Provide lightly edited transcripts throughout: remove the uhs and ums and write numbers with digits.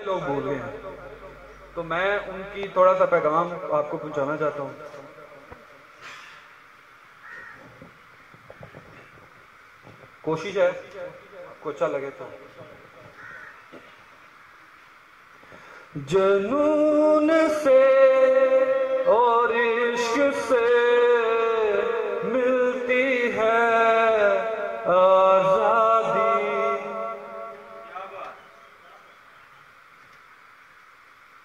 लोग भूल गए हैं, तो मैं उनकी थोड़ा सा पैगाम आपको पहुंचाना चाहता हूँ। कोशिश है आपको अच्छा लगे तो। जनून से और इश्क से मिलती है आजादी,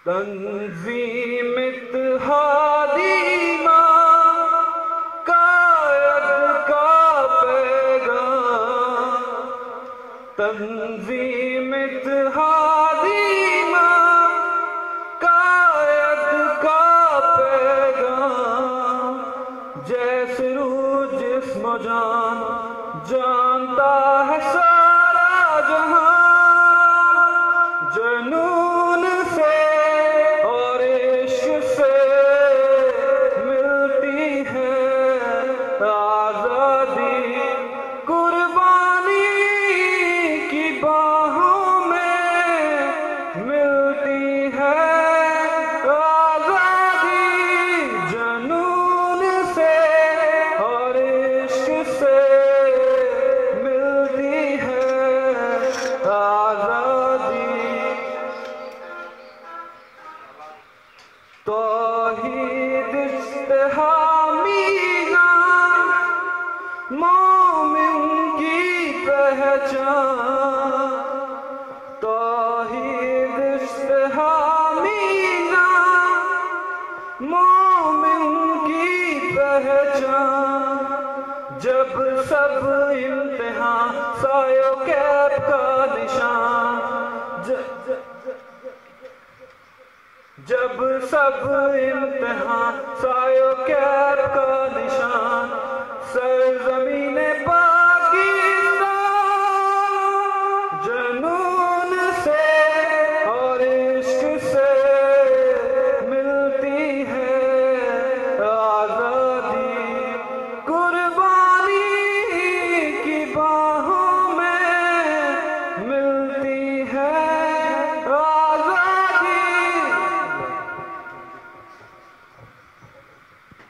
तंजीम इत्तेहादी कायद का पैगाम, तंजीम इत्तेहादी कायद का पैगाम, जैसे रूह जिस्म जान जानता है सारा जहां, जनून से और इश्क से मिलती है आजादी, कुर्बानी की बाहों में मिलती है आजादी, जनून से और इश्क से मिलती है आजादी, तौहीद इज्तिहामी नाम मोमिन की पहचान, तौहीद इज्तिहामी नाम मोमिन की पहचान, जब सब इम्तिहान सायो कैब का निशान, जब सब इम्तिहान सायो कैब का निशान, सर